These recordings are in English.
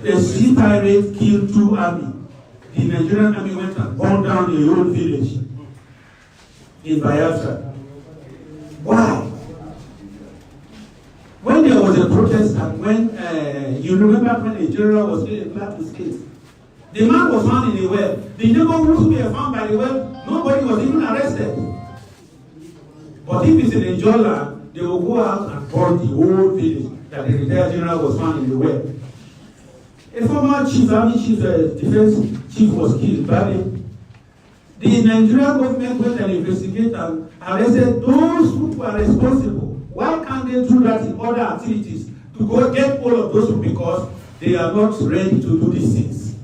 A sea pirate killed 2 army. The Nigerian army went and burned down a whole village in Biafra. Why? When there was a protest and when, you remember when a general was still in Plateau's case, the man was found in a well. The neighborhoods who were found by the well, nobody was even arrested. But if it's in a Jola, they will go out and burn the whole village that the retired general was found in the well. A former chief, army chief, defense chief was killed badly. The Nigerian government went and investigated and arrested those who were responsible. Why can't they do that in other activities to go get all of those because they are not ready to do these things?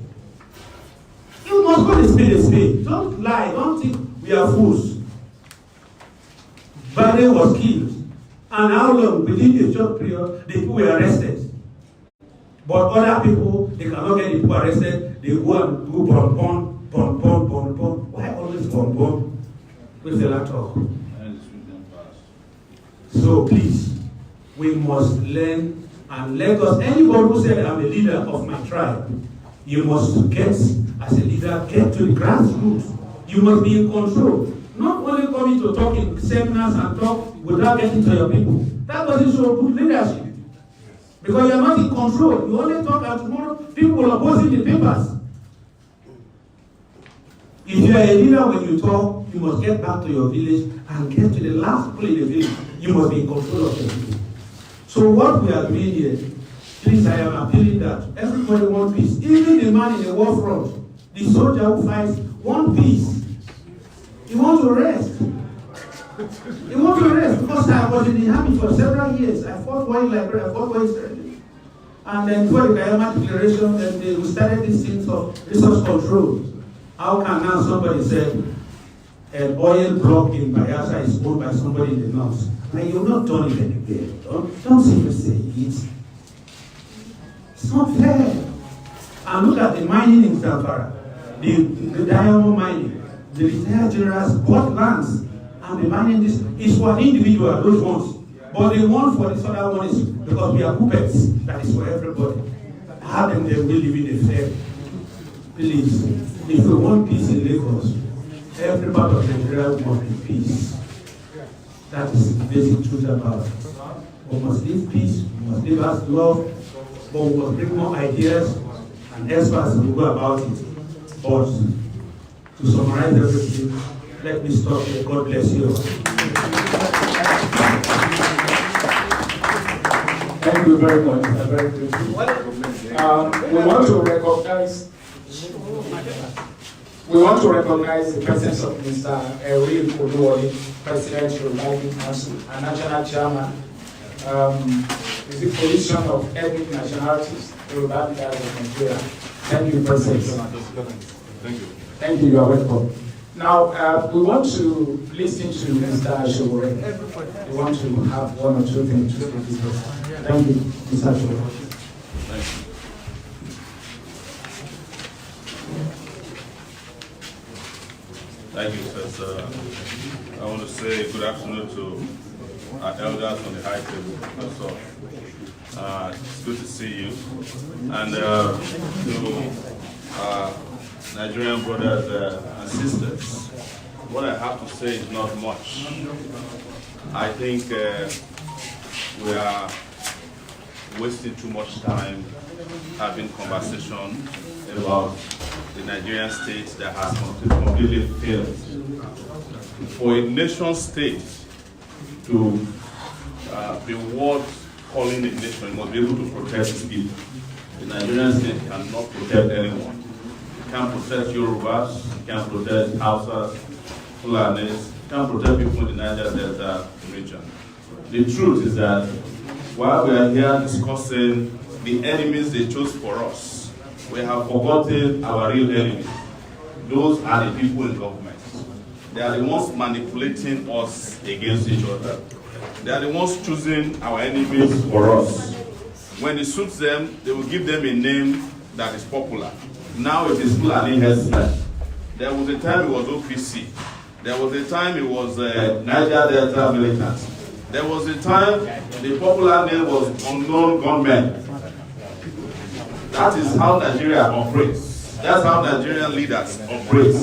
You must call a spade a spade. Don't lie. Don't think we are fools. Bade was killed. And how long? Within a short period, the people were arrested. But other people, they cannot get the people arrested. They go and do bon. Why always bon? With the laptop. So please, we must learn and let us. Anybody who said I'm a leader of my tribe, you must get, as a leader, get to the grassroots. You must be in control. Not only coming to talk in seminars and talk without getting to your people. That doesn't show good leadership. Because you are not in control. You only talk and tomorrow people will oppose in the papers. If you are a leader, when you talk, you must get back to your village and get to the last people in the village. You must be in control of your people. So what we are doing here, please, I am appealing that everybody wants peace. Even the man in the war front, the soldier who fights, wants peace. He wants to rest. He wants to rest because I was in the army for several years. I fought war in Liberia, I fought war in Sierra Leone. And then before the Guyana Declaration, then we started these things of resource control. How can now somebody say an oil block in Biafra is owned by somebody in the north? And you've not done it anywhere. Don't simply say it. It's not fair. And look at the mining in Zamfara, the diamond mining. The retired generals bought lands and the mining this is for an individual, those ones. But the one for this other one is because we are puppets, that is for everybody. How them they will live in a fair. Please, if we want peace in Lagos, every part of Nigeria must be peace. That is the basic truth about it. We must live peace, we must live as love, but we must bring more ideas and experts will go about it. But to summarize everything, let me stop here. God bless you. Thank you very much. Very grateful. We want to recognize the presence of Mr. Erwin Oluwole, President of the United Council and National Chairman. Is the position of ethnic nationalities, Yoruba leaders of Nigeria. Thank you, President. Thank you. Thank you. You are welcome. Now, we want to listen to Mr. Sowore. We want to have one or two things to discuss. Thank you, Mr. Sowore. Thank you. Thank you, sir. I want to say good afternoon to our elders on the high table. So, it's good to see you. And to Nigerian brothers and sisters, what I have to say is not much. I think we are wasting too much time having conversation about the Nigerian state that has completely failed. For a nation state to be worth calling a nation, it must be able to protect its people. The Nigerian state cannot protect anyone. It can't protect Yorubas, it can't protect Hausas, Fulanis, it can't protect people in the Niger Delta region. The truth is that while we are here discussing the enemies they chose for us, we have forgotten our real enemies. Those are the people in government. They are the ones manipulating us against each other. They are the ones choosing our enemies for us. When it suits them, they will give them a name that is popular. Now it is Fulani herdsmen. There was a time it was OPC. There was a time it was Niger Delta militants. There was a time the popular name was unknown gunmen. That is how Nigeria operates. That's how Nigerian leaders operate.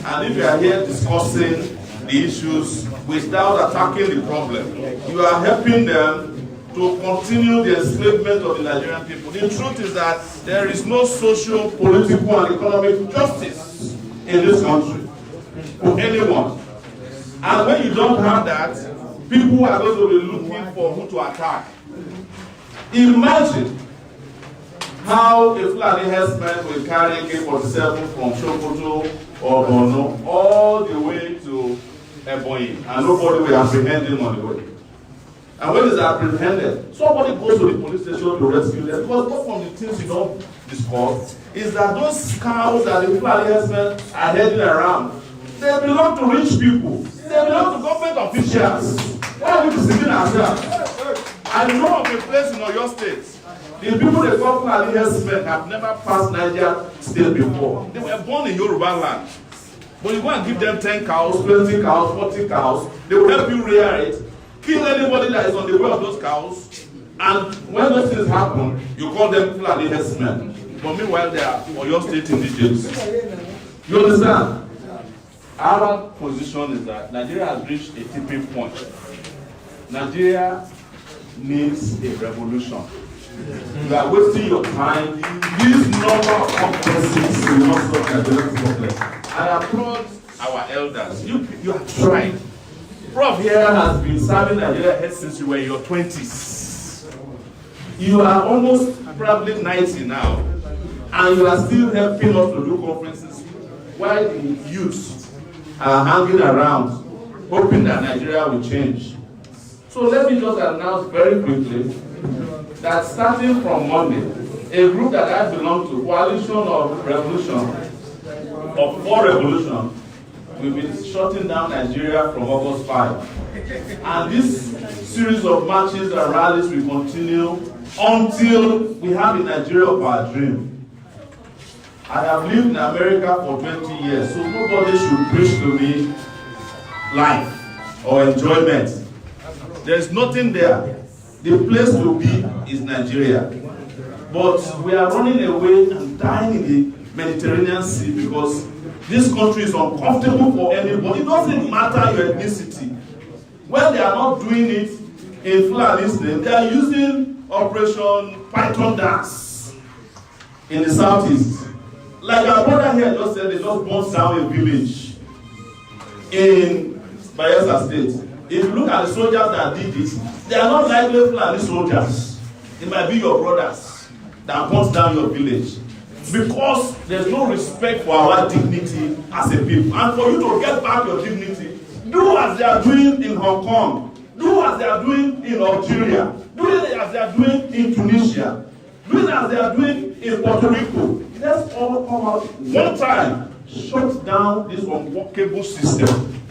And if you are here discussing the issues without attacking the problem, you are helping them to continue the enslavement of the Nigerian people. The truth is that there is no social, political, and economic justice in this country for anyone. And when you don't have that, people are going to be looking for who to attack. Imagine how a Fulani herdsman will carry AK-47 from Sokoto or Borno all the way to Ebonyi, and nobody will apprehend him on the way. And when he's apprehended, somebody goes to the police station to rescue them. Because one from the things you don't discuss is that those cows that the Fulani herdsmen are heading around, they belong to rich people. They belong to government officials. Why are we deceiving ourselves? I know of a place in Oyo State. The people they call Fulani herdsmen have never passed Niger State before. They were born in Yoruba land. But you go and give them 10 cows, 20 cows, 40 cows, they will help you rear it, kill anybody that is on the way of those cows, and when those things happen, you call them Fulani herdsmen. But meanwhile, they are Oyo State indigenous. You understand? Our position is that Nigeria has reached a tipping point. Nigeria needs a revolution. You are wasting your time. This number of competencies will not stop Nigeria's problem. I applaud our elders. You have tried. Prof here has been serving Nigeria head since you were in your 20s. You are almost probably 90 now, and you are still helping us to do conferences while the youth are hanging around, hoping that Nigeria will change. So let me just announce very quickly that starting from Monday, a group that I belong to, Coalition of Revolution, of For Revolution, will be shutting down Nigeria from August 5. And this series of marches and rallies will continue until we have a Nigeria of our dream. I have lived in America for 20 years, so nobody should preach to me life or enjoyment. There's nothing there. The place to be is Nigeria. But we are running away and dying in the Mediterranean Sea because this country is uncomfortable for anybody. It doesn't matter your ethnicity. When they are not doing it in Fulani's name, they are using Operation Python Dance in the southeast. Like our brother here just said, they just burnt down a village in Bayelsa State. If you look at the soldiers that did this, they are not likely Fulani soldiers. It might be your brothers that burnt down your village. Because there's no respect for our dignity as a people. And for you to get back your dignity, do as they are doing in Hong Kong. Do as they are doing in Algeria. Do it as they are doing in Tunisia. Do it as they are doing in Puerto Rico. Let's all come out one time, shut down this unworkable system.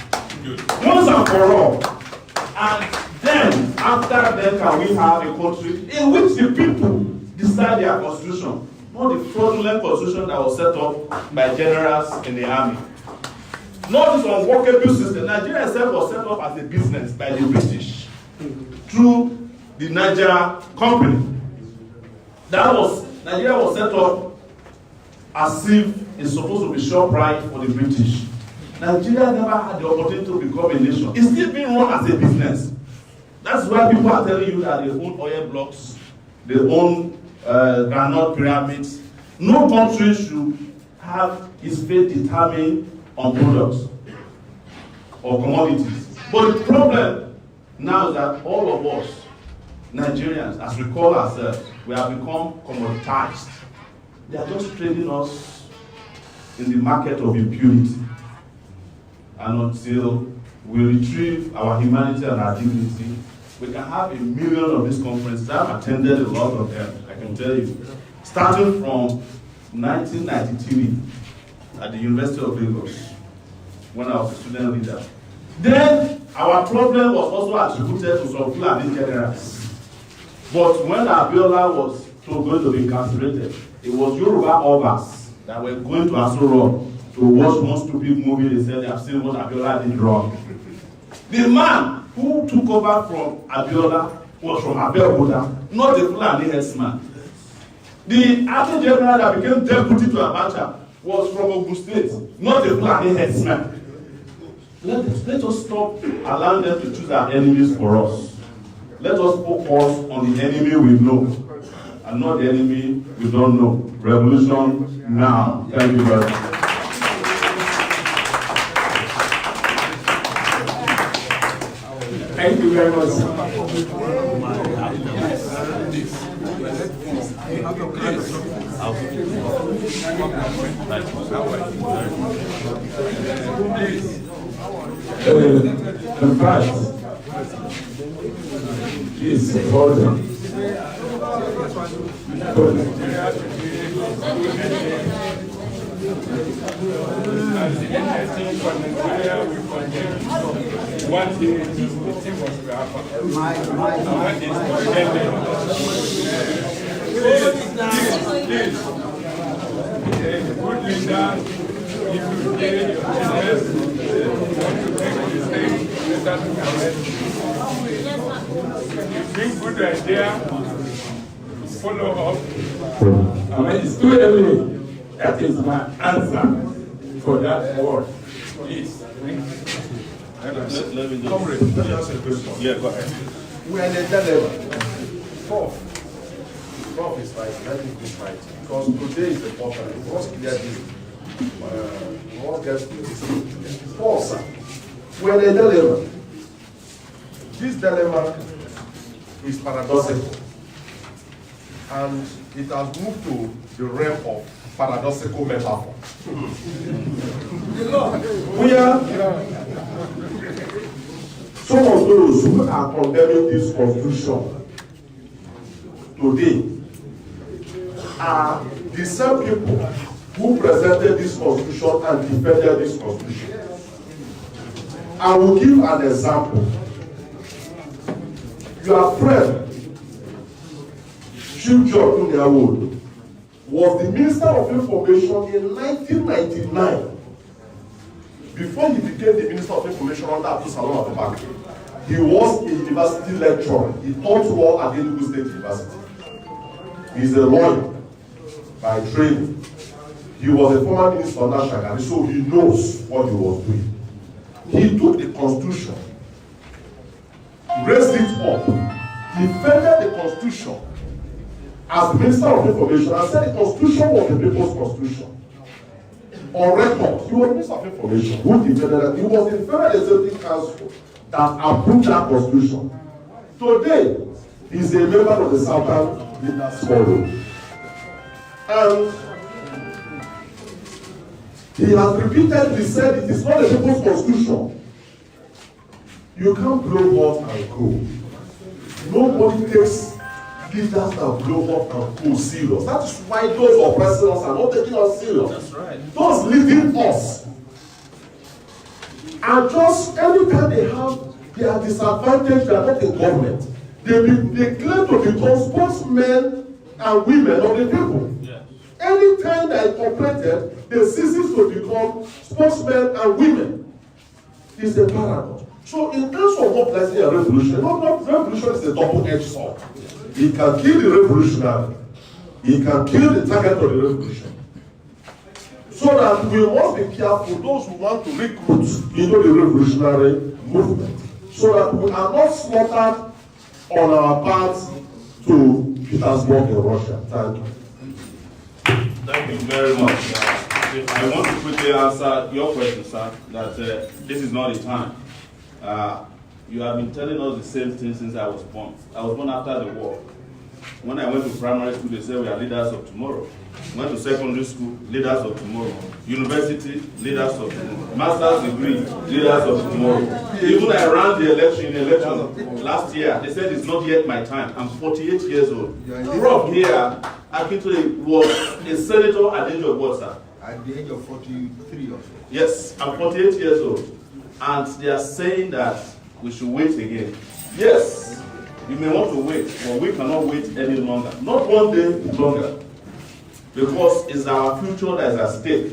Once and for all. And then, after that, can we have a country in which the people decide their constitution, not the fraudulent constitution that was set up by generals in the army. Not this unworkable system. Nigeria itself was set up as a business by the British through the Niger Company. Nigeria was set up as if it's supposed to be ShopRite for the British. Nigeria never had the opportunity to become a nation. It's still being run as a business. That's why people are telling you that they own oil blocks, they own granite pyramids. No country should have its fate determined on products or commodities. But the problem now is that all of us, Nigerians, as we call ourselves, we have become commoditized. They are just trading us in the market of impunity. And until we retrieve our humanity and our dignity, we can have 1 million of these conferences. I've attended a lot of them, I can tell you. Starting from 1993 at the University of Lagos, when I was a student leader. Then our problem was also attributed to some Fulani generals. But when Abiola was going to be incarcerated, It was Yoruba Obas that were going to Aso Rock to watch one stupid movie. They said they have seen what Abiola did wrong. The man who took over from Abiola was from Abeokuta, not the Fulani herdsman. The Attorney General that became deputy to Abacha was from Ogun State, not the Fulani herdsman. Let us stop allowing them to choose our enemies for us. Let us focus on the enemy we know and not the enemy we don't know. Revolution now. Thank you very much. Thank you very much. In fact, it's important. One day, the team was to bring good idea, follow up. I mean, it's too early. That is my answer for that word. Please. Let me just... Comrade, let me ask you a question. Yeah, go ahead. We are in a dilemma. Prof is right, let me be right. Because today is important. We must clear this. We must get this. Paul, sir, we are in a dilemma. This dilemma is paradoxical. And it has moved to the realm of paradoxical metaphor. We are some of those who are condemning this constitution today are the same people who presented this constitution and defended this constitution. I will give an example. Your friend, Chief Judge Unyawood, was the Minister of Information in 1999. Before he became the Minister of Information under Abdul Salam Abubakar, he was a university lecturer. He taught law at Enugu State University. He is a lawyer by training. He was a former minister under Shagari, so he knows what he was doing. He took the Constitution, raised it up, defended the Constitution as the Minister of Information, and said the Constitution was the people's Constitution. On record, he was Minister of Information who defended it. He was the Federal Executive Council that approved that Constitution. Today, he is a member of the Southern Leaders Forum. And he has repeatedly said it is not a people's Constitution. You can't blow hot and cool. Nobody takes leaders that blow up and cool serious. That is why those oppressing us are not taking us serious. That's right. Those leading us are just anytime they are disadvantaged, they are not in government. They claim to become spokesmen and women of the people. Yeah. Anytime they are incorporated, they cease to become spokesmen and women. It's a paradox. So in terms of mobilizing a revolution, revolution is a double-edged sword. It can kill the revolutionary. It can kill the target of the revolution. So that we must be careful, those who want to recruit into the revolutionary movement, so that we are not slaughtered on our path to Petersburg in Russia. Thank you. Thank you very much. I want to quickly answer your question, sir, that this is not the time. You have been telling us the same thing since I was born. I was born after the war. When I went to primary school, they said we are leaders of tomorrow. Went to secondary school, leaders of tomorrow. University, leaders of tomorrow. Master's degree, leaders of tomorrow. Even I ran the election last year. They said it's not yet my time. I'm 48 years old. From here, actually was a senator at the age of what, sir? At the age of 43 or so. Yes, I'm 48 years old. And they are saying that we should wait again. Yes, you may want to wait, but we cannot wait any longer. Not one day longer. because it's our future that is at stake.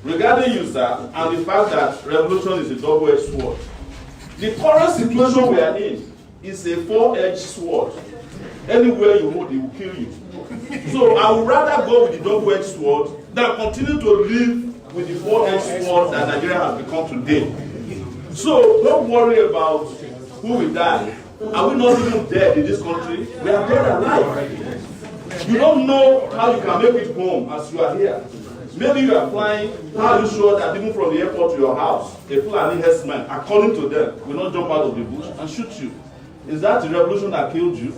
Regarding you, sir, and the fact that revolution is a double-edged sword, the current situation we are in is a four-edged sword. Anywhere you hold, it will kill you. So I would rather go with the double-edged sword than continue to live with the four-edged sword that Nigeria has become today. So don't worry about who will die. Are we not even dead in this country? We are dead alive. You don't know how you can make it home as you are here. Maybe you are flying. How are you sure that even from the airport to your house, a Fulani herdsman, according to them, will not jump out of the bush and shoot you? Is that the revolution that killed you?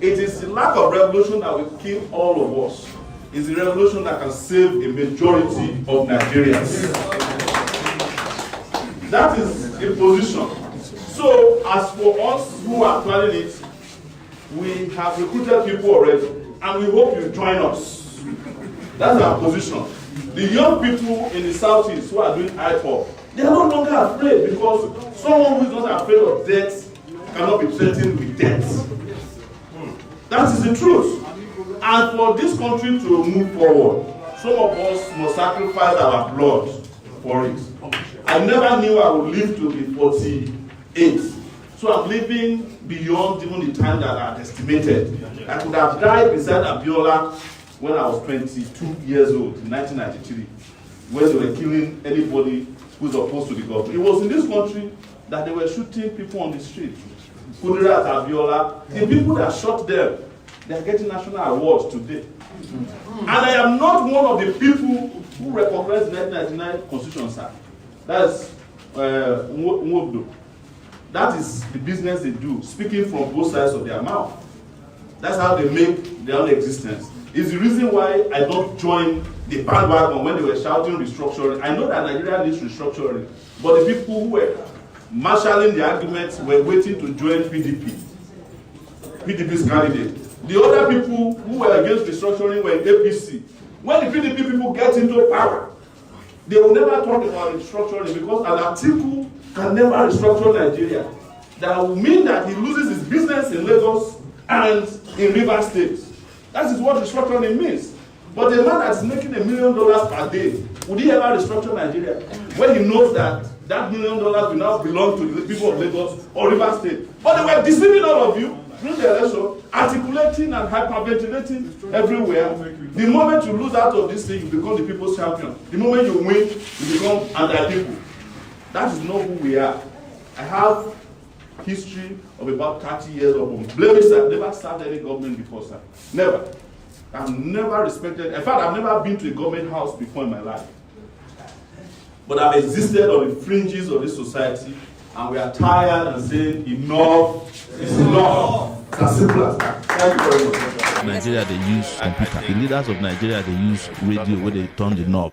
It is the lack of revolution that will kill all of us. It's the revolution that can save a majority of Nigerians. That is a position. So, as for us who are planning it, we have recruited people already, and we hope you join us. That's our position. The young people in the southeast who are doing IPOP, they are no longer afraid, because someone who is not afraid of death cannot be threatened with death. That is the truth. And for this country to move forward, some of us must sacrifice our blood for it. I never knew I would live to be 48. So I'm living beyond even the time that I had estimated. I could have died beside Abiola when I was 22 years old in 1993, when they were killing anybody who's opposed to the government. It was in this country that they were shooting people on the street. Kudirat, Abiola, the people that shot them, they are getting national awards today. And I am not one of the people who recognize the 1999 Constitution, sir. That's Nwobdo. That is the business they do, speaking from both sides of their mouth. That's how they make their own existence. It's the reason why I don't join the bandwagon when they were shouting restructuring. I know that Nigeria needs restructuring, but the people who were marshalling the arguments were waiting to join PDP's candidate. The other people who were against restructuring were in APC. When the PDP people get into power, they will never talk about restructuring, because an article can never restructure Nigeria. That will mean that he loses his business in Lagos and in Rivers State. That is what restructuring means. But a man that's making $1 million per day, would he ever restructure Nigeria when he knows that that $1 million will now belong to the people of Lagos or Rivers State? But they were deceiving all of you during the election, articulating and hyperventilating everywhere. The moment you lose out of this thing, you become the people's champion. The moment you win, you become anti-people. That is not who we are. I have history of about 30 years of blemish. I've never started any government before, sir. Never. I've never respected. In fact, I've never been to a government house before in my life. But I've existed on the fringes of this society, and we are tired and saying enough is enough. It's as simple as that. Thank you very much. Nigeria, they use computer. The leaders of Nigeria, they use radio where they turn the knob.